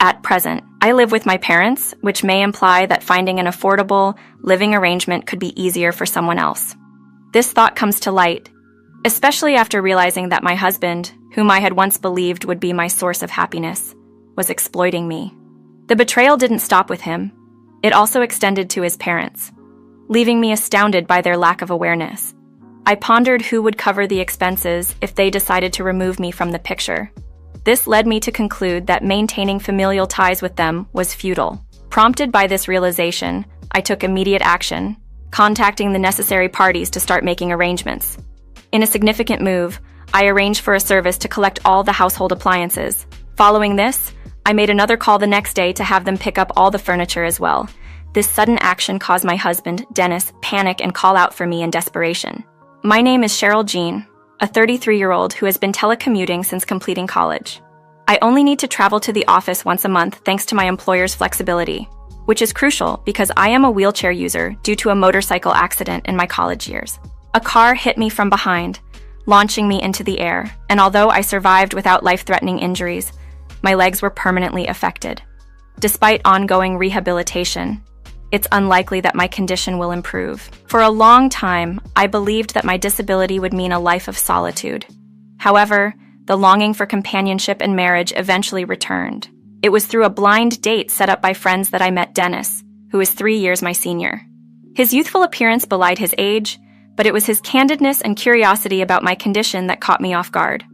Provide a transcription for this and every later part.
At present, I live with my parents, which may imply that finding an affordable living arrangement could be easier for someone else. This thought comes to light, especially after realizing that my husband, whom I had once believed would be my source of happiness, was exploiting me. The betrayal didn't stop with him. It also extended to his parents, leaving me astounded by their lack of awareness. I pondered who would cover the expenses if they decided to remove me from the picture. This led me to conclude that maintaining familial ties with them was futile. Prompted by this realization, I took immediate action, contacting the necessary parties to start making arrangements. In a significant move, I arranged for a service to collect all the household appliances. Following this, I made another call the next day to have them pick up all the furniture as well. This sudden action caused my husband, Dennis, panic and call out for me in desperation. My name is Cheryl Jean, a 33-year-old who has been telecommuting since completing college. I only need to travel to the office once a month thanks to my employer's flexibility, which is crucial because I am a wheelchair user due to a motorcycle accident in my college years. A car hit me from behind, launching me into the air, and although I survived without life-threatening injuries, my legs were permanently affected. Despite ongoing rehabilitation, it's unlikely that my condition will improve. For a long time, I believed that my disability would mean a life of solitude. However, the longing for companionship and marriage eventually returned. It was through a blind date set up by friends that I met Dennis, who is 3 years my senior. His youthful appearance belied his age, but it was his candidness and curiosity about my condition that caught me off guard.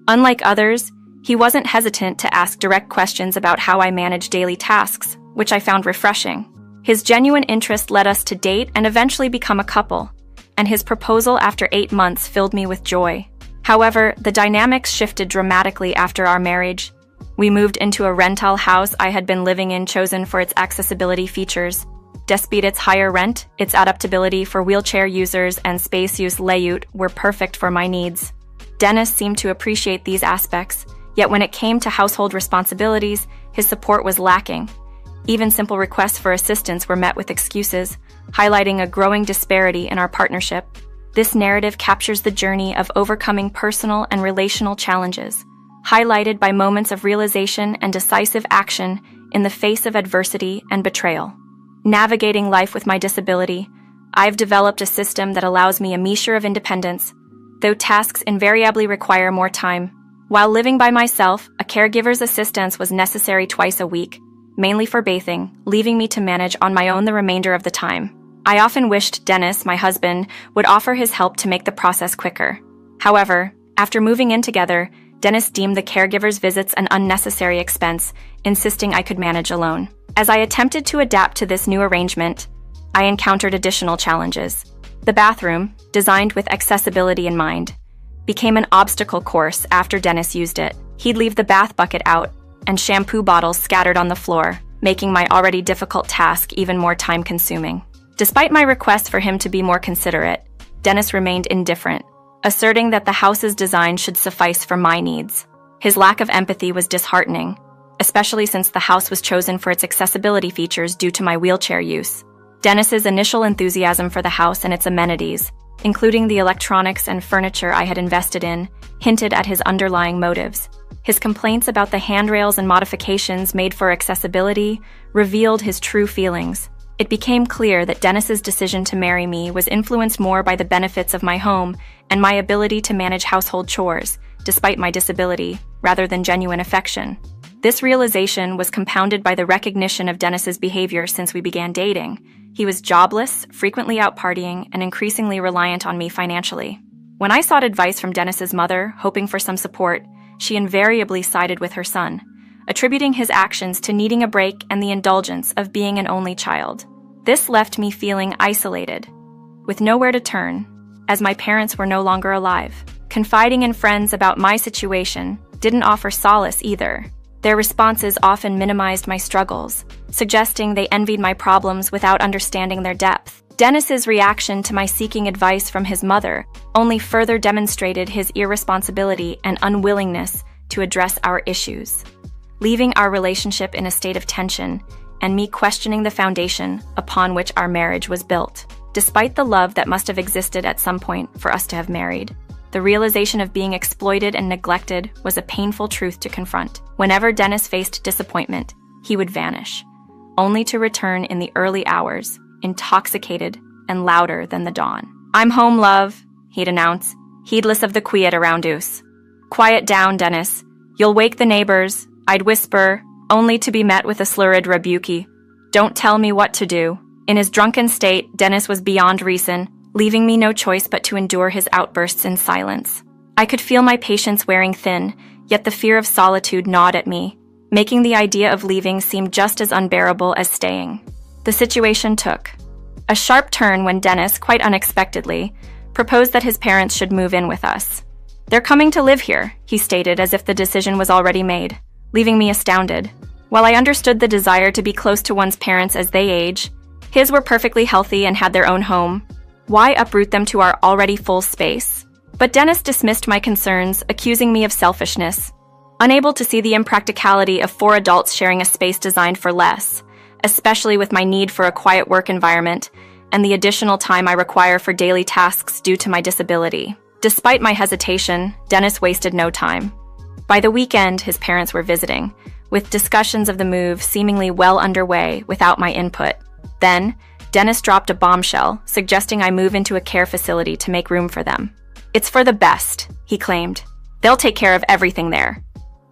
Unlike others, he wasn't hesitant to ask direct questions about how I manage daily tasks, which I found refreshing. His genuine interest led us to date and eventually become a couple, and his proposal after 8 months filled me with joy. However, the dynamics shifted dramatically after our marriage. We moved into a rental house I had been living in, chosen for its accessibility features. Despite its higher rent, its adaptability for wheelchair users and space use layout were perfect for my needs. Dennis seemed to appreciate these aspects, yet when it came to household responsibilities, his support was lacking. Even simple requests for assistance were met with excuses, highlighting a growing disparity in our partnership. This narrative captures the journey of overcoming personal and relational challenges, highlighted by moments of realization and decisive action in the face of adversity and betrayal. Navigating life with my disability, I've developed a system that allows me a measure of independence, though tasks invariably require more time. While living by myself, a caregiver's assistance was necessary twice a week, mainly for bathing, leaving me to manage on my own the remainder of the time. I often wished Dennis, my husband, would offer his help to make the process quicker. However, after moving in together, Dennis deemed the caregiver's visits an unnecessary expense, insisting I could manage alone. As I attempted to adapt to this new arrangement, I encountered additional challenges. The bathroom, designed with accessibility in mind, became an obstacle course after Dennis used it. He'd leave the bath bucket out and shampoo bottles scattered on the floor, making my already difficult task even more time-consuming. Despite my request for him to be more considerate, Dennis remained indifferent, asserting that the house's design should suffice for my needs. His lack of empathy was disheartening, especially since the house was chosen for its accessibility features due to my wheelchair use. Dennis's initial enthusiasm for the house and its amenities, including the electronics and furniture I had invested in, hinted at his underlying motives. His complaints about the handrails and modifications made for accessibility revealed his true feelings. It became clear that Dennis's decision to marry me was influenced more by the benefits of my home and my ability to manage household chores, despite my disability, rather than genuine affection. This realization was compounded by the recognition of Dennis's behavior since we began dating. He was jobless, frequently out partying, and increasingly reliant on me financially. When I sought advice from Dennis's mother, hoping for some support, she invariably sided with her son, attributing his actions to needing a break and the indulgence of being an only child. This left me feeling isolated, with nowhere to turn, as my parents were no longer alive. Confiding in friends about my situation didn't offer solace either. Their responses often minimized my struggles, suggesting they envied my problems without understanding their depth. Dennis's reaction to my seeking advice from his mother only further demonstrated his irresponsibility and unwillingness to address our issues, leaving our relationship in a state of tension and me questioning the foundation upon which our marriage was built. Despite the love that must have existed at some point for us to have married, the realization of being exploited and neglected was a painful truth to confront. Whenever Dennis faced disappointment, he would vanish, only to return in the early hours, intoxicated and louder than the dawn. "I'm home, love," he'd announce, heedless of the quiet around us. "Quiet down, Dennis. You'll wake the neighbors," I'd whisper, only to be met with a slurred rebuke. "Don't tell me what to do." In his drunken state, Dennis was beyond reason, leaving me no choice but to endure his outbursts in silence. I could feel my patience wearing thin, yet the fear of solitude gnawed at me, making the idea of leaving seem just as unbearable as staying. The situation took a sharp turn when Dennis, quite unexpectedly, proposed that his parents should move in with us. "They're coming to live here," he stated as if the decision was already made, leaving me astounded. While I understood the desire to be close to one's parents as they age, his were perfectly healthy and had their own home. Why uproot them to our already full space? But Dennis dismissed my concerns, accusing me of selfishness. Unable to see the impracticality of 4 adults sharing a space designed for less, especially with my need for a quiet work environment and the additional time I require for daily tasks due to my disability. Despite my hesitation, Dennis wasted no time. By the weekend, his parents were visiting, with discussions of the move seemingly well underway without my input. Then, Dennis dropped a bombshell, suggesting I move into a care facility to make room for them. "It's for the best," he claimed. "They'll take care of everything there."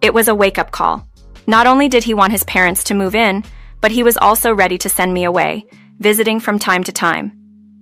It was a wake-up call. Not only did he want his parents to move in, but he was also ready to send me away, visiting from time to time.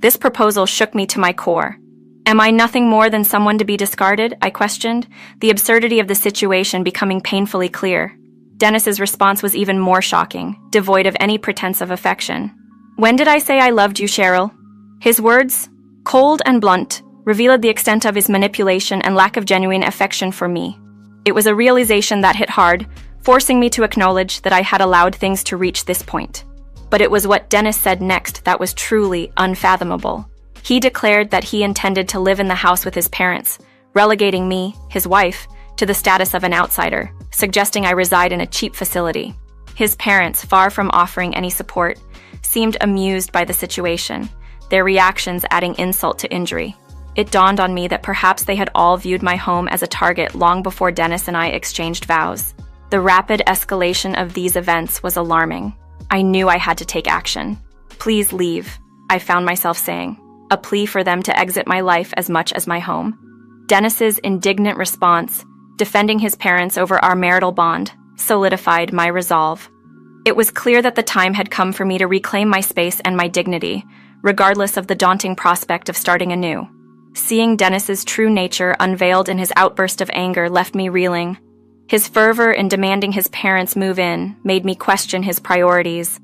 This proposal shook me to my core. Am I nothing more than someone to be discarded? I questioned, the absurdity of the situation becoming painfully clear. Dennis's response was even more shocking, devoid of any pretense of affection. "When did I say I loved you, Cheryl?" His words, cold and blunt, revealed the extent of his manipulation and lack of genuine affection for me. It was a realization that hit hard, forcing me to acknowledge that I had allowed things to reach this point. But it was what Dennis said next that was truly unfathomable. He declared that he intended to live in the house with his parents, relegating me, his wife, to the status of an outsider, suggesting I reside in a cheap facility. His parents, far from offering any support, seemed amused by the situation, their reactions adding insult to injury. It dawned on me that perhaps they had all viewed my home as a target long before Dennis and I exchanged vows. The rapid escalation of these events was alarming. I knew I had to take action. "Please leave," I found myself saying, a plea for them to exit my life as much as my home. Dennis's indignant response, defending his parents over our marital bond, solidified my resolve. It was clear that the time had come for me to reclaim my space and my dignity, regardless of the daunting prospect of starting anew. Seeing Dennis's true nature unveiled in his outburst of anger left me reeling. His fervor in demanding his parents move in made me question his priorities.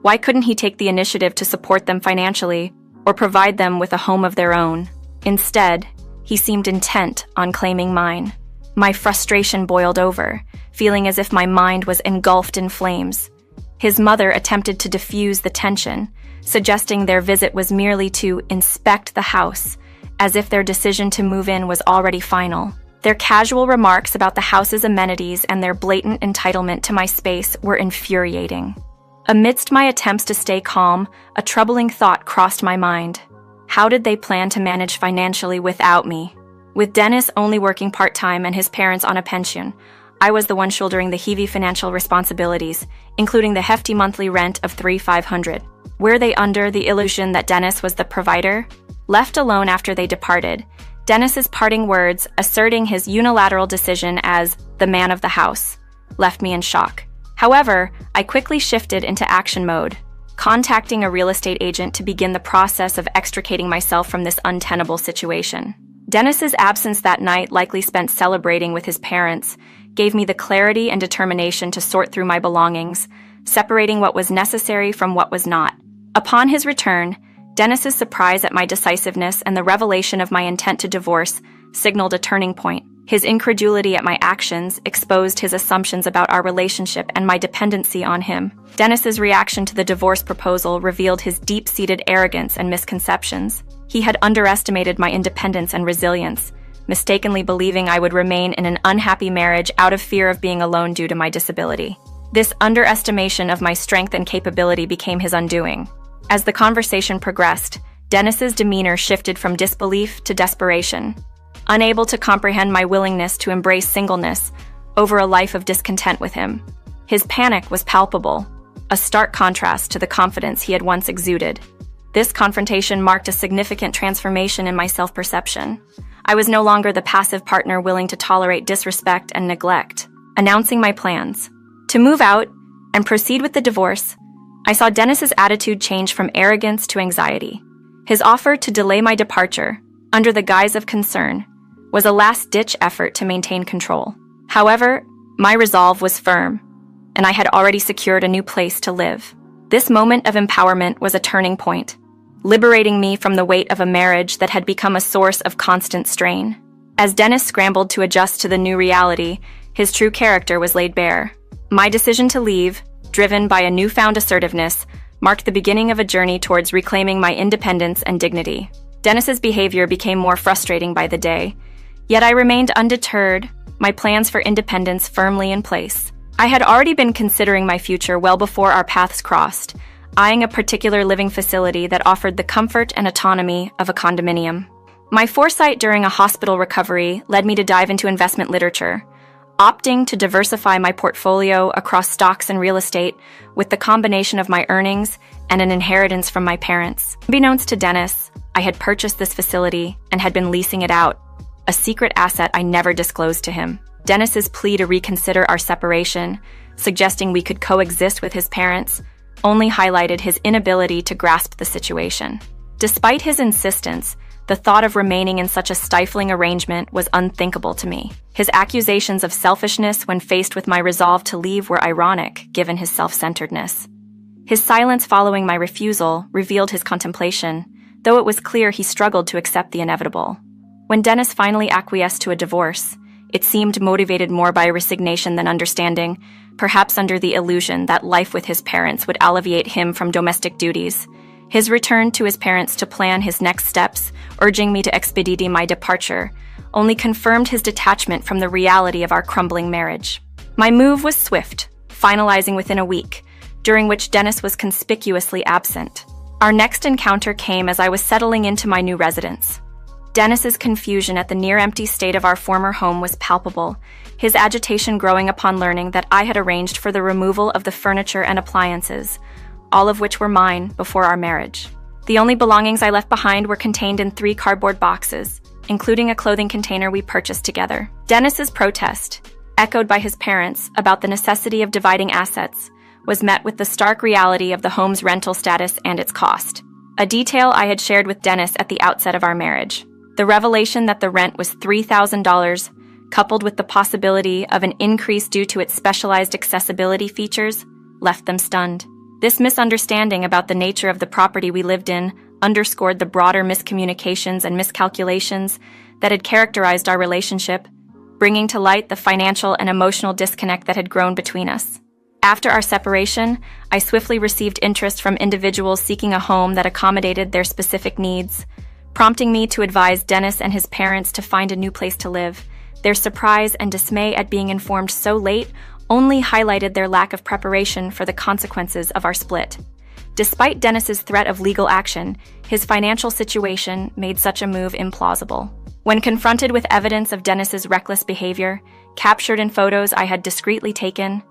Why couldn't he take the initiative to support them financially or provide them with a home of their own? Instead, he seemed intent on claiming mine. My frustration boiled over, feeling as if my mind was engulfed in flames. His mother attempted to diffuse the tension, suggesting their visit was merely to inspect the house, as if their decision to move in was already final. Their casual remarks about the house's amenities and their blatant entitlement to my space were infuriating. Amidst my attempts to stay calm, a troubling thought crossed my mind. How did they plan to manage financially without me? With Dennis only working part-time and his parents on a pension, I was the one shouldering the heavy financial responsibilities, including the hefty monthly rent of $3,500. Were they under the illusion that Dennis was the provider? Left alone after they departed, Dennis's parting words, asserting his unilateral decision as the man of the house, left me in shock. However, I quickly shifted into action mode, contacting a real estate agent to begin the process of extricating myself from this untenable situation. Dennis's absence that night, likely spent celebrating with his parents, gave me the clarity and determination to sort through my belongings, separating what was necessary from what was not. Upon his return, Dennis's surprise at my decisiveness and the revelation of my intent to divorce signaled a turning point. His incredulity at my actions exposed his assumptions about our relationship and my dependency on him. Dennis's reaction to the divorce proposal revealed his deep-seated arrogance and misconceptions. He had underestimated my independence and resilience, mistakenly believing I would remain in an unhappy marriage out of fear of being alone due to my disability. This underestimation of my strength and capability became his undoing. As the conversation progressed, Dennis's demeanor shifted from disbelief to desperation. Unable to comprehend my willingness to embrace singleness over a life of discontent with him, His panic was palpable, a stark contrast to the confidence he had once exuded. This confrontation marked a significant transformation in my self-perception. I was no longer the passive partner willing to tolerate disrespect and neglect. Announcing my plans to move out and proceed with the divorce, I saw Dennis's attitude change from arrogance to anxiety. His offer to delay my departure, under the guise of concern, was a last-ditch effort to maintain control. However, my resolve was firm, and I had already secured a new place to live. This moment of empowerment was a turning point, liberating me from the weight of a marriage that had become a source of constant strain. As Dennis scrambled to adjust to the new reality, his true character was laid bare. My decision to leave, driven by a newfound assertiveness, marked the beginning of a journey towards reclaiming my independence and dignity. Dennis's behavior became more frustrating by the day, yet I remained undeterred, my plans for independence firmly in place. I had already been considering my future well before our paths crossed, eyeing a particular living facility that offered the comfort and autonomy of a condominium. My foresight during a hospital recovery led me to dive into investment literature, opting to diversify my portfolio across stocks and real estate with the combination of my earnings and an inheritance from my parents. Unbeknownst to Dennis, I had purchased this facility and had been leasing it out, a secret asset I never disclosed to him. Dennis's plea to reconsider our separation, suggesting we could coexist with his parents, only highlighted his inability to grasp the situation. Despite his insistence, the thought of remaining in such a stifling arrangement was unthinkable to me. His accusations of selfishness when faced with my resolve to leave were ironic, given his self-centeredness. His silence following my refusal revealed his contemplation, though it was clear he struggled to accept the inevitable. When Dennis finally acquiesced to a divorce, it seemed motivated more by resignation than understanding, perhaps under the illusion that life with his parents would alleviate him from domestic duties. His return to his parents to plan his next steps, urging me to expedite my departure, only confirmed his detachment from the reality of our crumbling marriage. My move was swift, finalizing within a week, during which Dennis was conspicuously absent. Our next encounter came as I was settling into my new residence. Dennis's confusion at the near-empty state of our former home was palpable, his agitation growing upon learning that I had arranged for the removal of the furniture and appliances, all of which were mine before our marriage. The only belongings I left behind were contained in 3 cardboard boxes, including a clothing container we purchased together. Dennis's protest, echoed by his parents about the necessity of dividing assets, was met with the stark reality of the home's rental status and its cost, a detail I had shared with Dennis at the outset of our marriage. The revelation that the rent was $3,000, coupled with the possibility of an increase due to its specialized accessibility features, left them stunned. This misunderstanding about the nature of the property we lived in underscored the broader miscommunications and miscalculations that had characterized our relationship, bringing to light the financial and emotional disconnect that had grown between us. After our separation, I swiftly received interest from individuals seeking a home that accommodated their specific needs, prompting me to advise Dennis and his parents to find a new place to live. Their surprise and dismay at being informed so late only highlighted their lack of preparation for the consequences of our split. Despite Dennis's threat of legal action, his financial situation made such a move implausible. When confronted with evidence of Dennis's reckless behavior, captured in photos I had discreetly taken,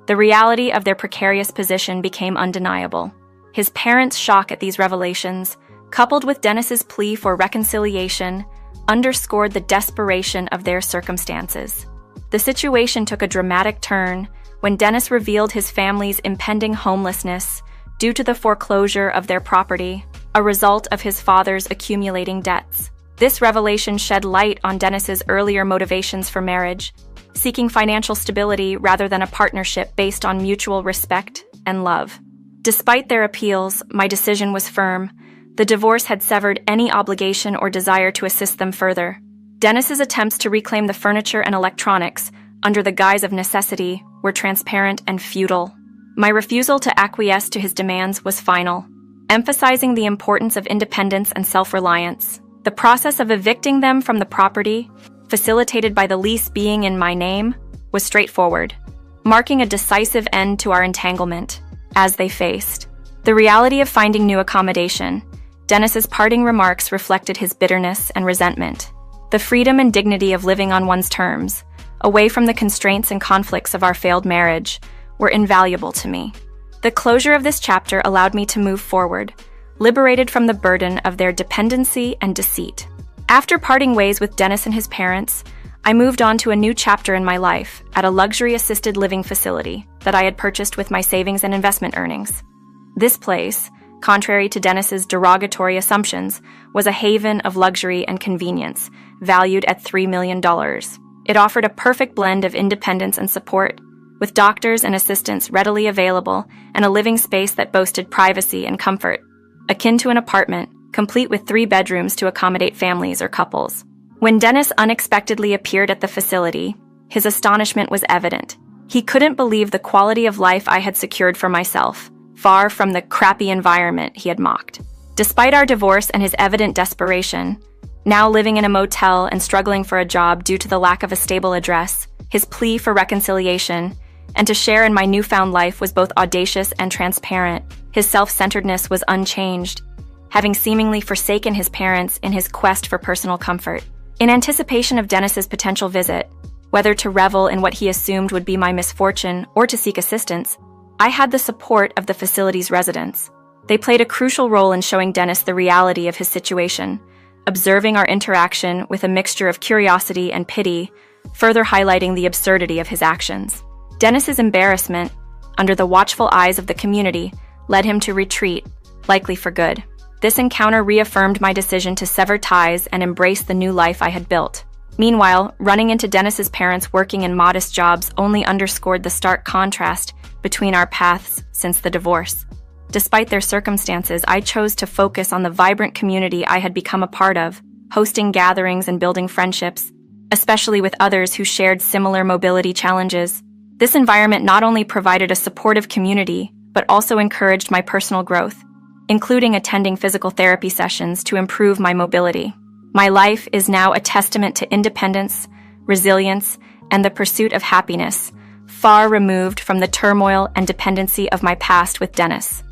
the reality of their precarious position became undeniable. His parents' shock at these revelations, coupled with Dennis's plea for reconciliation, underscored the desperation of their circumstances. The situation took a dramatic turn when Dennis revealed his family's impending homelessness due to the foreclosure of their property, a result of his father's accumulating debts. This revelation shed light on Dennis's earlier motivations for marriage, seeking financial stability rather than a partnership based on mutual respect and love. Despite their appeals, my decision was firm. The divorce had severed any obligation or desire to assist them further. Dennis's attempts to reclaim the furniture and electronics, under the guise of necessity, were transparent and futile. My refusal to acquiesce to his demands was final, emphasizing the importance of independence and self-reliance. The process of evicting them from the property, facilitated by the lease being in my name, was straightforward, marking a decisive end to our entanglement. As they faced the reality of finding new accommodation, Dennis's parting remarks reflected his bitterness and resentment. The freedom and dignity of living on one's terms, away from the constraints and conflicts of our failed marriage, were invaluable to me. The closure of this chapter allowed me to move forward, liberated from the burden of their dependency and deceit. After parting ways with Dennis and his parents, I moved on to a new chapter in my life at a luxury assisted living facility that I had purchased with my savings and investment earnings. This place, contrary to Dennis's derogatory assumptions, was a haven of luxury and convenience, valued at $3 million. It offered a perfect blend of independence and support, with doctors and assistants readily available and a living space that boasted privacy and comfort, akin to an apartment, complete with 3 bedrooms to accommodate families or couples. When Dennis unexpectedly appeared at the facility, his astonishment was evident. He couldn't believe the quality of life I had secured for myself, far from the crappy environment he had mocked. Despite our divorce and his evident desperation, now living in a motel and struggling for a job due to the lack of a stable address, his plea for reconciliation and to share in my newfound life was both audacious and transparent. His self-centeredness was unchanged, having seemingly forsaken his parents in his quest for personal comfort. In anticipation of Dennis's potential visit, whether to revel in what he assumed would be my misfortune or to seek assistance, I had the support of the facility's residents. They played a crucial role in showing Dennis the reality of his situation, observing our interaction with a mixture of curiosity and pity, further highlighting the absurdity of his actions. Dennis's embarrassment, under the watchful eyes of the community, led him to retreat, likely for good. This encounter reaffirmed my decision to sever ties and embrace the new life I had built. Meanwhile, running into Dennis's parents working in modest jobs only underscored the stark contrast between our paths since the divorce. Despite their circumstances, I chose to focus on the vibrant community I had become a part of, hosting gatherings and building friendships, especially with others who shared similar mobility challenges. This environment not only provided a supportive community, but also encouraged my personal growth, including attending physical therapy sessions to improve my mobility. My life is now a testament to independence, resilience, and the pursuit of happiness, far removed from the turmoil and dependency of my past with Dennis.